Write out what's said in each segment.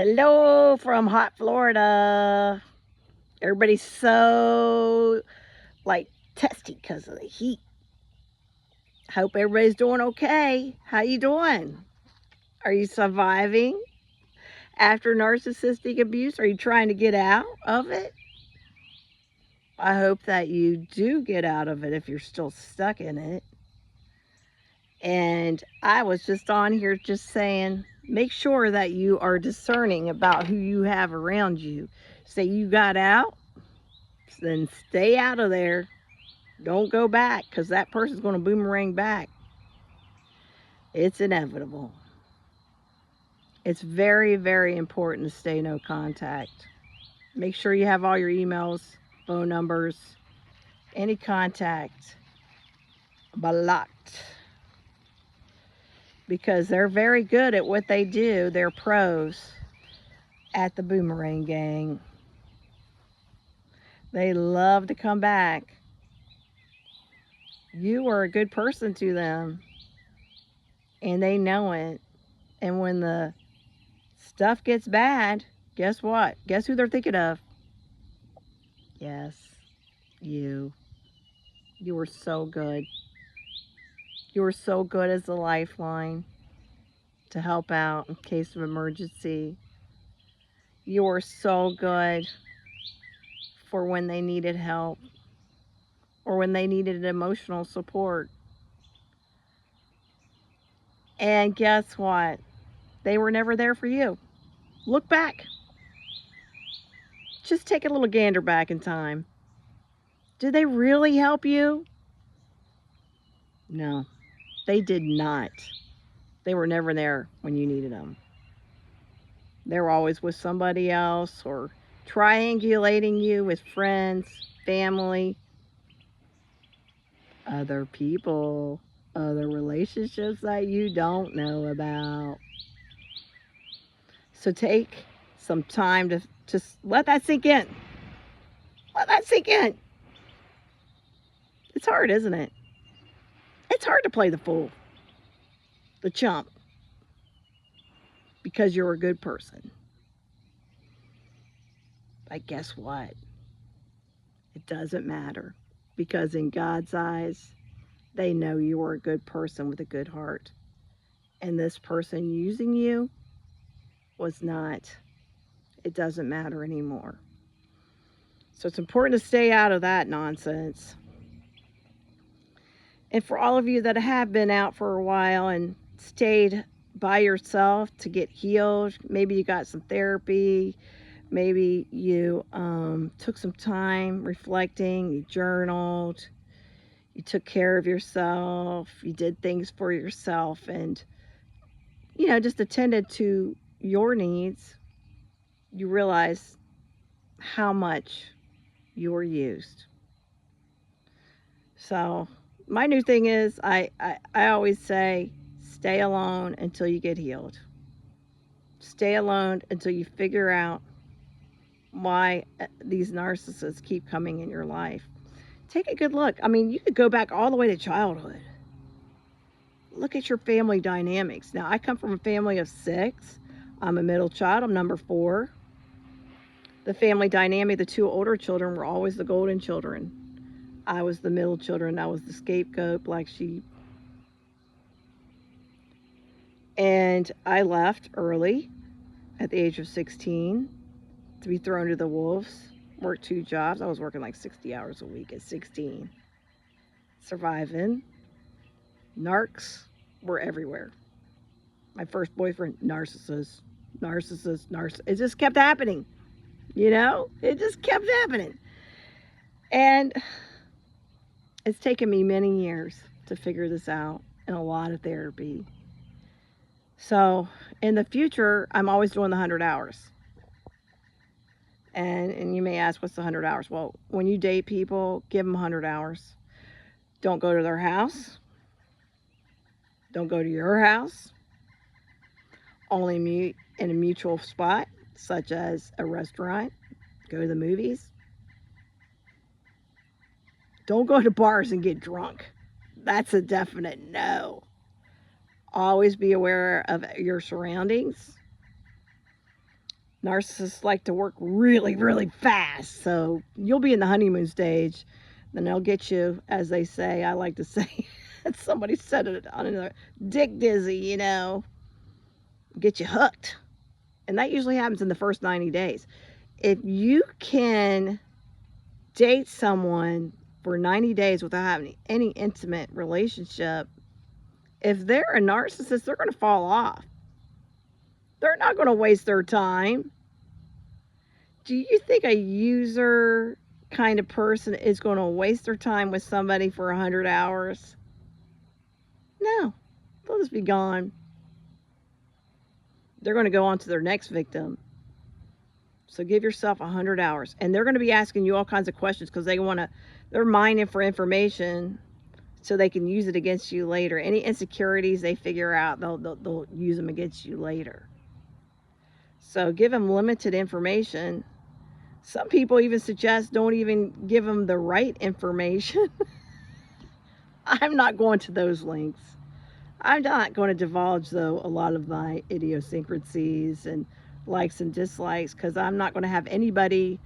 Hello from hot Florida. Everybody's so testy because of the heat. Hope everybody's doing okay. How you doing? Are you surviving after narcissistic abuse? Are you trying to get out of it? I hope that you do get out of it if you're still stuck in it. And I was just on here just saying, make sure that you are discerning about who you have around you. Say you got out, then stay out of there. Don't go back, because that person's going to boomerang back. It's inevitable. It's very, very important to stay no contact. Make sure you have all your emails, phone numbers, any contact blocked. Because they're very good at what they do. They're pros at the boomerang gang. They love to come back. You are a good person to them, and they know it. And when the stuff gets bad, guess what? Guess who they're thinking of? Yes, you. You were so good. You were so good as a lifeline to help out in case of emergency. You were so good for when they needed help or when they needed emotional support. And guess what? They were never there for you. Look back. Just take a little gander back in time. Did they really help you? No, they did not. They were never there when you needed them. They were always with somebody else or triangulating you with friends, family, other people, other relationships that you don't know about. So take some time to just let that sink in. Let that sink in. It's hard, isn't it? It's hard to play the fool, the chump, because you're a good person. But guess what? It doesn't matter, because in God's eyes, they know you are a good person with a good heart. And this person using you was not. It doesn't matter anymore. So it's important to stay out of that nonsense. And for all of you that have been out for a while and stayed by yourself to get healed, maybe you got some therapy, maybe you took some time reflecting, you journaled, you took care of yourself, you did things for yourself, and just attended to your needs, you realize how much you were used. So my new thing is I always say, stay alone until you get healed. Stay alone until you figure out why these narcissists keep coming in your life. Take a good look. I mean, you could go back all the way to childhood. Look at your family dynamics. Now, I come from a family of 6. I'm a middle child. I'm number 4. The family dynamic, the 2 older children were always the golden children. I was the middle children. I was the scapegoat, black sheep. And I left early at the age of 16 to be thrown to the wolves. Worked 2 jobs. I was working like 60 hours a week at 16. Surviving. Narcs were everywhere. My first boyfriend, narcissist. It just kept happening. It just kept happening. And it's taken me many years to figure this out and a lot of therapy. So in the future, I'm always doing the 100 hours. And you may ask, what's the 100 hours? Well, when you date people, give them 100 hours. Don't go to their house. Don't go to your house. Only meet in a mutual spot, such as a restaurant. Go to the movies. Don't go to bars and get drunk. That's a definite no. Always be aware of your surroundings. Narcissists like to work really, really fast. So you'll be in the honeymoon stage. Then they'll get you, as they say, I like to say, somebody said it on another, dick dizzy, get you hooked. And that usually happens in the first 90 days. If you can date someone for 90 days without having any intimate relationship, if they're a narcissist, they're going to fall off. They're not going to waste their time. Do you think a user kind of person is going to waste their time with somebody for 100 hours? No, they'll just be gone. They're going to go on to their next victim. So give yourself 100 hours. And they're going to be asking you all kinds of questions because they're mining for information so they can use it against you later. Any insecurities they figure out, they'll use them against you later. So give them limited information. Some people even suggest don't even give them the right information. I'm not going to those links. I'm not going to divulge, though, a lot of my idiosyncrasies and likes and dislikes, because I'm not going to have anybody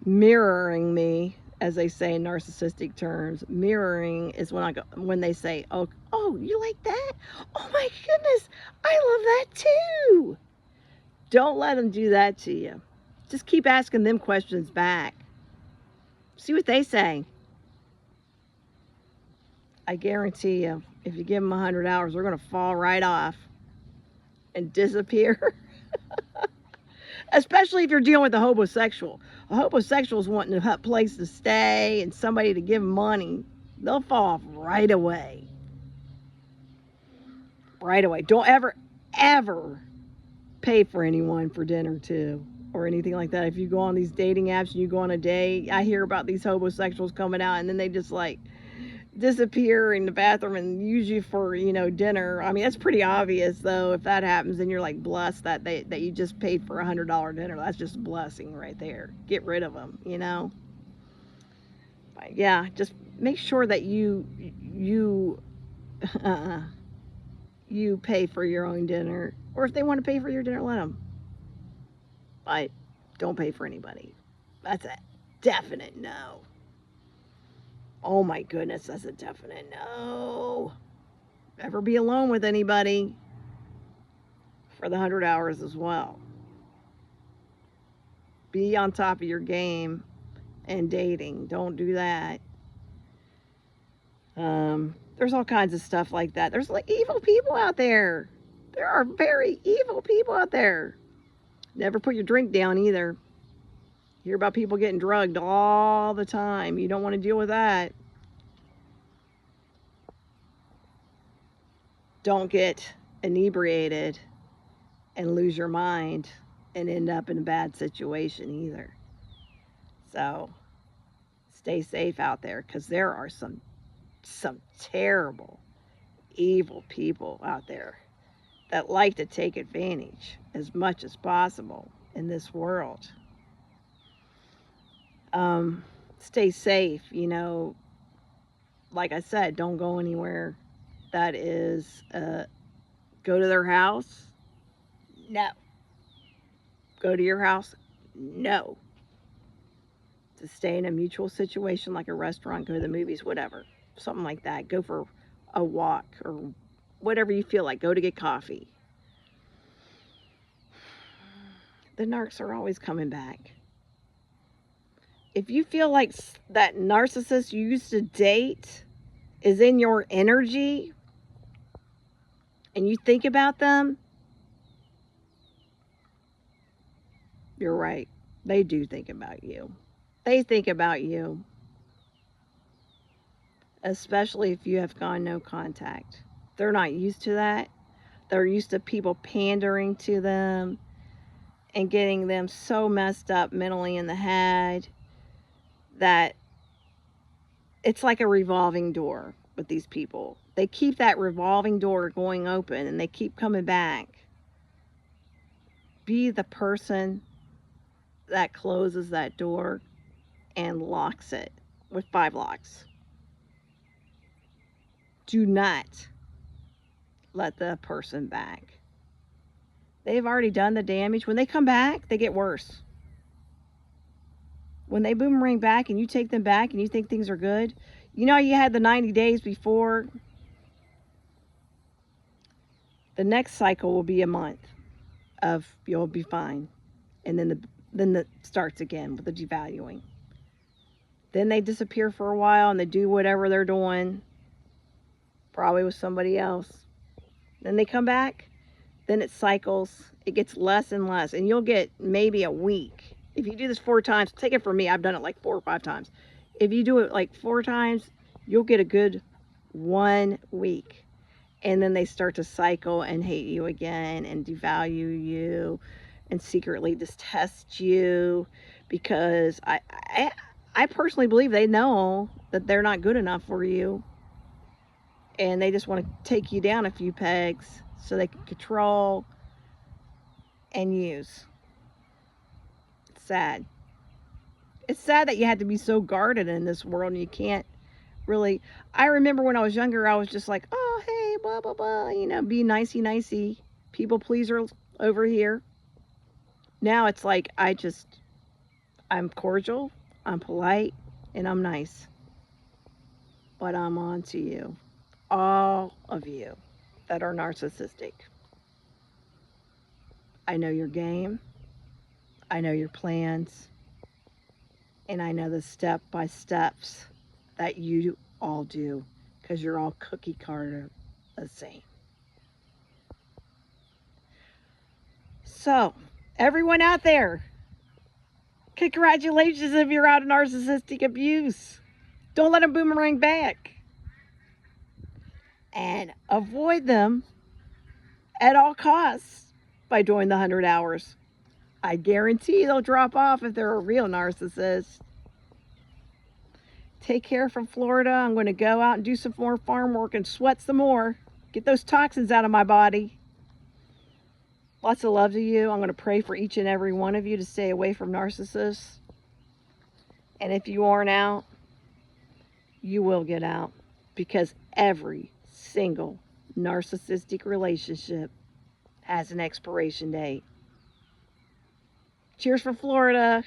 mirroring me, as they say in narcissistic terms. Mirroring is when they say, oh, you like that? Oh my goodness, I love that too. Don't let them do that to you. Just keep asking them questions back. See what they say. I guarantee you, if you give them 100 hours, they're going to fall right off and disappear. Especially if you're dealing with a hobosexual. A homosexual is wanting a place to stay and somebody to give them money. They'll fall off right away. Right away. Don't ever pay for anyone for dinner, too, or anything like that. If you go on these dating apps and you go on a date, I hear about these homosexuals coming out and then they just disappear in the bathroom and use you for, dinner. I mean, that's pretty obvious, though. If that happens, then you're blessed that you just paid for $100 dinner. That's just a blessing right there. Get rid of them, But yeah, just make sure that you you pay for your own dinner, or if they want to pay for your dinner, let them. But don't pay for anybody. That's a definite no. Oh my goodness, that's a definite no. Never be alone with anybody for the 100 hours as well. Be on top of your game and dating. Don't do that. There's all kinds of stuff like that. There's evil people out there. There are very evil people out there. Never put your drink down either. Hear about people getting drugged all the time. You don't want to deal with that. Don't get inebriated and lose your mind and end up in a bad situation either. So stay safe out there, because there are some terrible, evil people out there that like to take advantage as much as possible in this world. Stay safe, like I said, don't go anywhere that is, go to their house. No. Go to your house. No. To stay in a mutual situation like a restaurant, go to the movies, whatever. Something like that. Go for a walk or whatever you feel like. Go to get coffee. The narcs are always coming back. If you feel like that narcissist you used to date is in your energy and you think about them, you're right. They do think about you. They think about you. Especially if you have gone no contact. They're not used to that. They're used to people pandering to them and getting them so messed up mentally in the head that it's like a revolving door with these people. They keep that revolving door going open and they keep coming back. Be the person that closes that door and locks it with 5 locks. Do not let the person back. They've already done the damage. When they come back, they get worse. When they boomerang back and you take them back and you think things are good, you know you had the 90 days before. The next cycle will be a month of you'll be fine. And then it starts again with the devaluing. Then they disappear for a while and they do whatever they're doing, probably with somebody else. Then they come back, then it cycles. It gets less and less, and you'll get maybe a week. If you do this 4 times, take it from me, I've done it like 4 or 5 times. If you do it like 4 times, you'll get a good 1 week. And then they start to cycle and hate you again and devalue you and secretly detest you, because I personally believe they know that they're not good enough for you, and they just want to take you down a few pegs so they can control and use. It's sad. It's sad that you had to be so guarded in this world and you can't really. I remember when I was younger, I was just like, oh, hey, blah, blah, blah, you know, be nicey, people pleaser over here. Now it's like, I'm cordial, I'm polite, and I'm nice. But I'm on to you, all of you that are narcissistic. I know your game, I know your plans, and I know the step-by-steps that you all do, because you're all cookie cutter the same. So, everyone out there, congratulations if you're out of narcissistic abuse. Don't let them boomerang back. And avoid them at all costs by doing the 100 hours. I guarantee they'll drop off if they're a real narcissist. Take care from Florida. I'm going to go out and do some more farm work and sweat some more. Get those toxins out of my body. Lots of love to you. I'm going to pray for each and every one of you to stay away from narcissists. And if you aren't out, you will get out, because every single narcissistic relationship has an expiration date. Cheers from Florida.